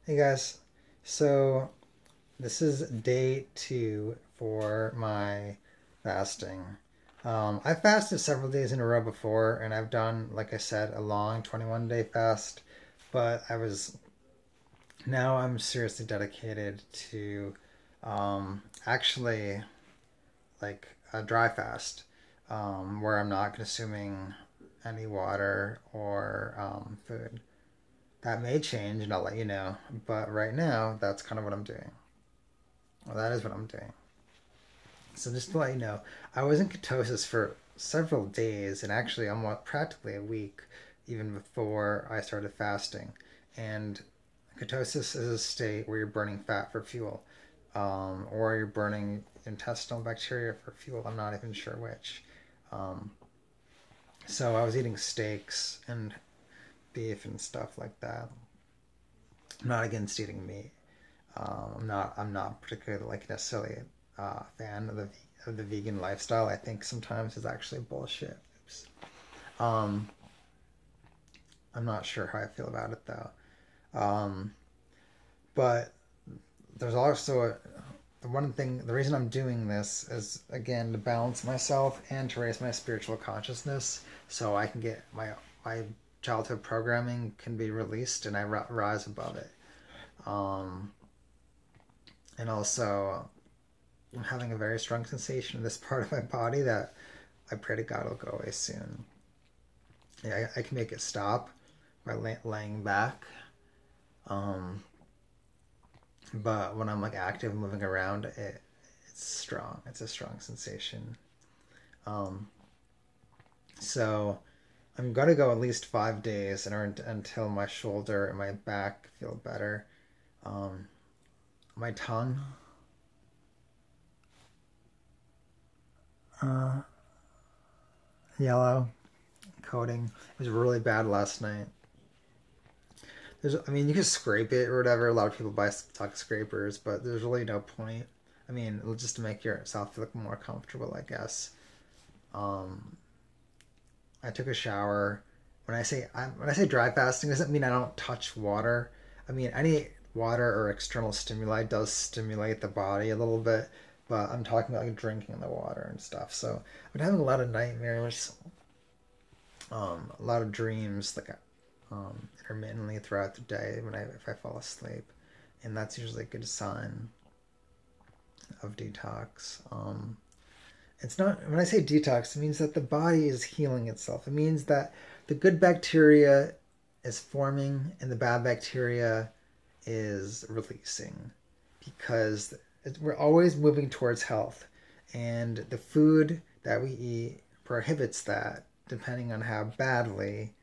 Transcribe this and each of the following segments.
Hey guys, so this is day 2 for my fasting. I've fasted several days in a row before, and I've done, like I said, a long 21-day fast, but now I'm seriously dedicated to actually like a dry fast, where I'm not consuming any water or food. That may change, and I'll let you know. But right now, that's kind of what I'm doing. Well, that is what I'm doing. So just to let you know, I was in ketosis for several days, and actually almost practically a week, even before I started fasting. And ketosis is a state where you're burning fat for fuel, or you're burning intestinal bacteria for fuel. I'm not even sure which. Um, so I was eating steaks and beef and stuff like that. I'm not against eating meat. I'm not particularly like necessarily a fan of the vegan lifestyle. I think sometimes it's actually bullshit. Oops. Um, I'm not sure how I feel about it though. Um, but there's also the one thing. The reason I'm doing this is again to balance myself and to raise my spiritual consciousness, so I can get my childhood programming can be released and I rise above it. Um, and also I'm having a very strong sensation in this part of my body that I pray to God will go away soon. Yeah, I can make it stop by laying back. Um, but when I'm like active, moving around, it's strong. It's a strong sensation. Um, so I'm gonna go at least 5 days until my shoulder and my back feel better. Um, my tongue, uh, yellow coating. It was really bad last night. I mean, you can scrape it or whatever. A lot of people buy talk scrapers, but there's really no point. I mean, just to make yourself look more comfortable, I guess. Um, I took a shower. When I say dry fasting, doesn't mean I don't touch water. I mean, any water or external stimuli does stimulate the body a little bit, but I'm talking about like drinking the water and stuff. So I've been having a lot of nightmares, a lot of dreams, like intermittently throughout the day if I fall asleep, and that's usually a good sign of detox. It's not when I say detox, it means that the body is healing itself. It means that the good bacteria is forming and the bad bacteria is releasing because we're always moving towards health, and the food that we eat prohibits that depending on how badly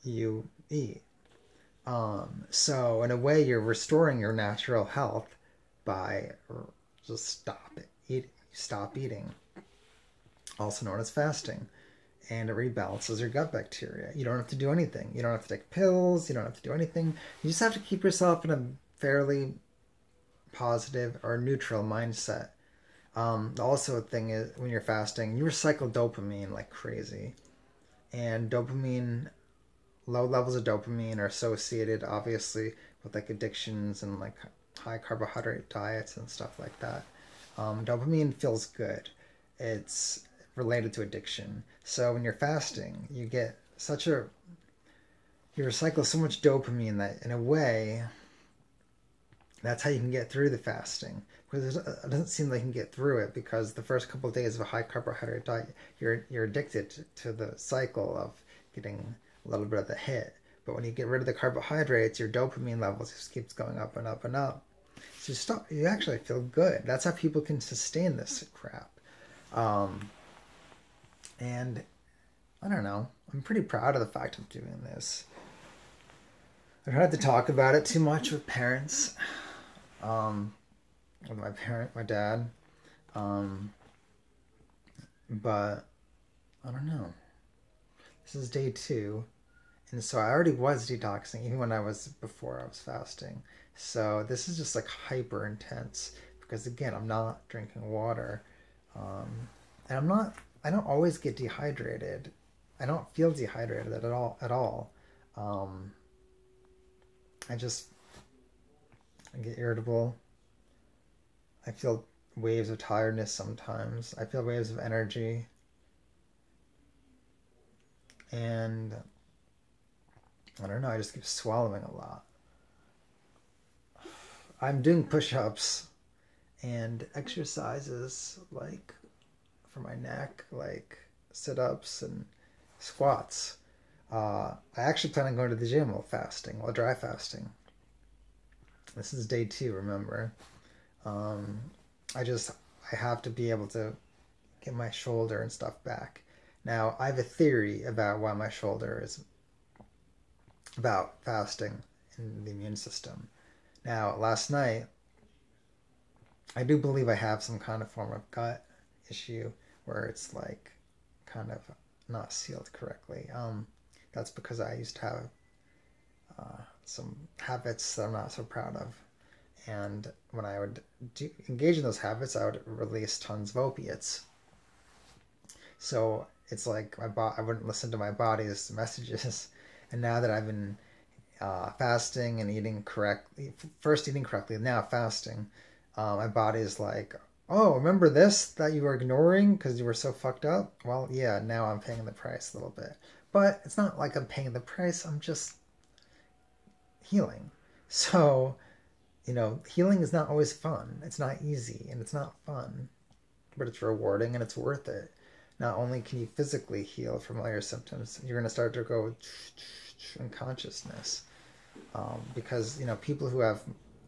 you eat. So in a way, you're restoring your natural health by just stop eating, also known as fasting, and it rebalances your gut bacteria. You don't have to do anything. You don't have to take pills. You don't have to do anything. You just have to keep yourself in a fairly positive or neutral mindset. Also, a thing is when you're fasting, you recycle dopamine like crazy, and low levels of dopamine are associated obviously with like addictions and like high carbohydrate diets and stuff like that. Dopamine feels good. It's related to addiction. So when you're fasting, you recycle so much dopamine that in a way that's how you can get through the fasting. Because it doesn't seem like you can get through it because the first couple of days of a high carbohydrate diet, you're addicted to the cycle of getting a little bit of the hit. But when you get rid of the carbohydrates, your dopamine levels just keeps going up and up and up. So you actually feel good. That's how people can sustain this crap. Um, and I don't know. I'm pretty proud of the fact of doing this. I don't have to talk about it too much with parents. Um, with my dad. Um, but I don't know. This is day 2, and so I already was detoxing even when before I was fasting. So this is just like hyper intense because again, I'm not drinking water, and I don't always get dehydrated. I don't feel dehydrated at all. Um, I just I get irritable. I feel waves of tiredness sometimes. I feel waves of energy. And I don't know, I just keep swallowing a lot. I'm doing push-ups and exercises like for my neck, like sit-ups and squats. I actually plan on going to the gym while dry fasting. This is day 2, remember. Um, I have to be able to get my shoulder and stuff back. Now, I have a theory about why my shoulder is about fasting in the immune system. Now, last night, I do believe I have some kind of form of gut issue where it's like kind of not sealed correctly. That's because I used to have some habits that I'm not so proud of. And when I would engage in those habits, I would release tons of opiates. So it's like I wouldn't listen to my body's messages. And now that I've been fasting and eating correctly, first eating correctly, now fasting, my body is like, oh, remember this that you were ignoring because you were so fucked up? Well, yeah, now I'm paying the price a little bit. But it's not like I'm paying the price, I'm just healing. So, healing is not always fun. It's not easy and it's not fun, but it's rewarding and it's worth it. Not only can you physically heal from all your symptoms, you're going to start to go in consciousness. Because, people who have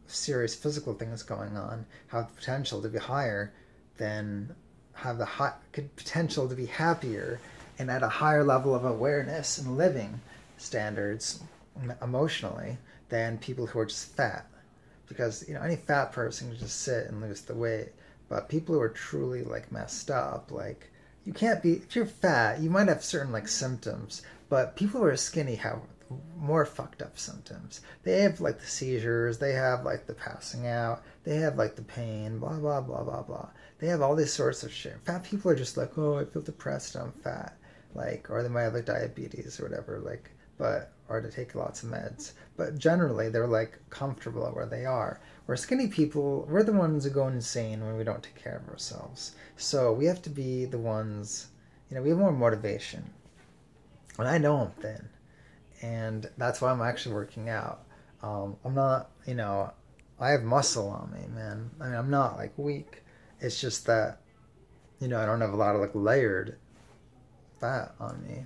serious physical things going on have the potential to be higher than have the potential to be happier and at a higher level of awareness and living standards emotionally than people who are just fat. Because any fat person can just sit and lose the weight, but people who are truly like messed up, like you can't be, if you're fat you might have certain like symptoms, but people who are skinny have more fucked up symptoms. They have like the seizures, they have like the passing out, they have like the pain, blah blah blah blah blah. They have all these sorts of shit. Fat people are just like, oh, I feel depressed, I'm fat, like, or they might have like diabetes or whatever, like, or to take lots of meds. But generally they're like comfortable at where they are. Where skinny people, we're the ones who go insane when we don't take care of ourselves. So we have to be the ones, we have more motivation. And I know I'm thin. And that's why I'm actually working out. I'm not, I have muscle on me, man. I mean, I'm not like weak. It's just that, I don't have a lot of like layered fat on me.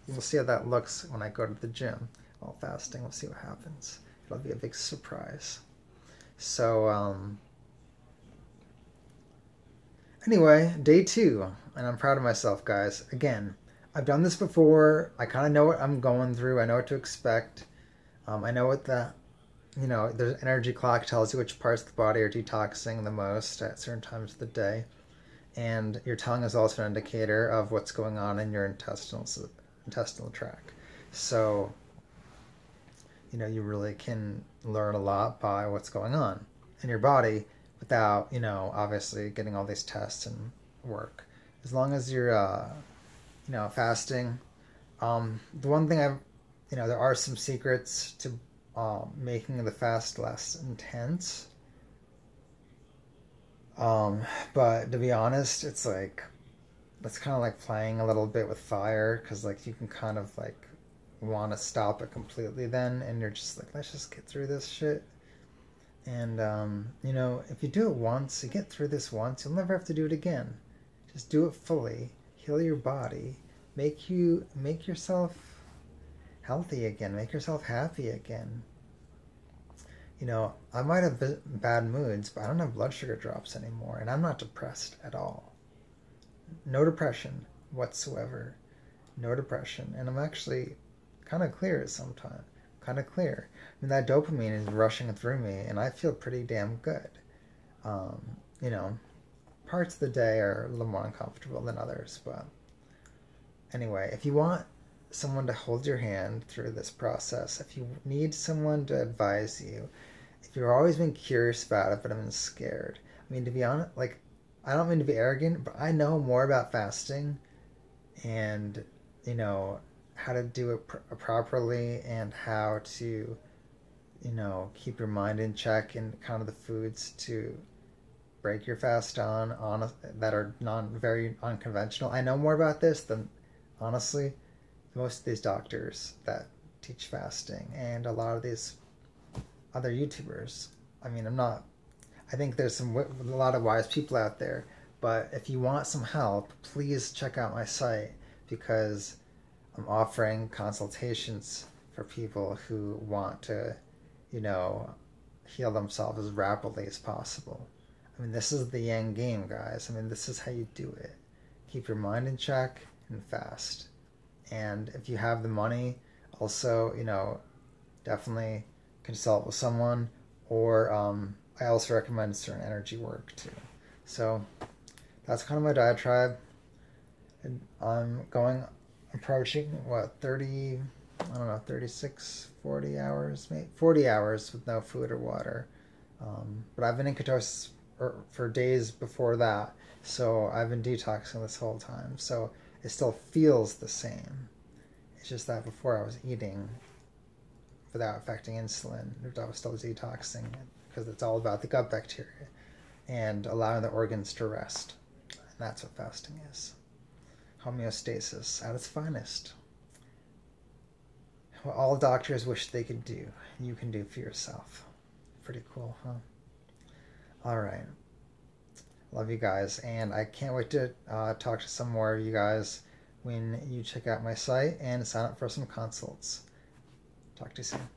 We'll see how that looks when I go to the gym while fasting. We'll see what happens. It'll be a big surprise. So, anyway, day 2. And I'm proud of myself, guys. Again, I've done this before. I kind of know what I'm going through. I know what to expect. I know what the, there's an energy clock tells you which parts of the body are detoxing the most at certain times of the day. And your tongue is also an indicator of what's going on in your intestinal tract. So, you really can learn a lot by what's going on in your body without, obviously getting all these tests and work. As long as you're, fasting. The one thing there are some secrets to making the fast less intense. But to be honest, it's like, that's kind of like playing a little bit with fire, because like you can kind of like want to stop it completely then, and you're just like, let's just get through this shit. And if you do it once, you get through this once, you'll never have to do it again. Just do it fully, heal your body, make yourself healthy again, make yourself happy again. I might have bad moods, but I don't have blood sugar drops anymore, and I'm not depressed at all. No depression whatsoever. No depression. And I'm actually kind of clear sometimes. Kind of clear. I mean, that dopamine is rushing through me, and I feel pretty damn good. Parts of the day are a little more uncomfortable than others, but anyway, if you want someone to hold your hand through this process, if you need someone to advise you, if you've always been curious about it but have been scared, I mean, to be honest, like, I don't mean to be arrogant, but I know more about fasting and, how to do it properly and how to keep your mind in check and kind of the foods to break your fast on that are non very unconventional. I know more about this than honestly most of these doctors that teach fasting and a lot of these other YouTubers. I mean, I think there's a lot of wise people out there, but if you want some help, please check out my site because I'm offering consultations for people who want to, heal themselves as rapidly as possible. I mean, this is the end game, guys. I mean, this is how you do it. Keep your mind in check and fast. And if you have the money, also, definitely consult with someone. Or I also recommend certain energy work too. So that's kind of my diatribe. And approaching, 36, 40 hours, maybe 40 hours with no food or water. But I've been in ketosis for days before that, so I've been detoxing this whole time. So it still feels the same. It's just that before I was eating without affecting insulin, I was still detoxing because it's all about the gut bacteria and allowing the organs to rest. And that's what fasting is. Homeostasis at its finest. What all doctors wish they could do, you can do for yourself. Pretty cool, huh? All right. Love you guys, and I can't wait to talk to some more of you guys when you check out my site and sign up for some consults. Talk to you soon.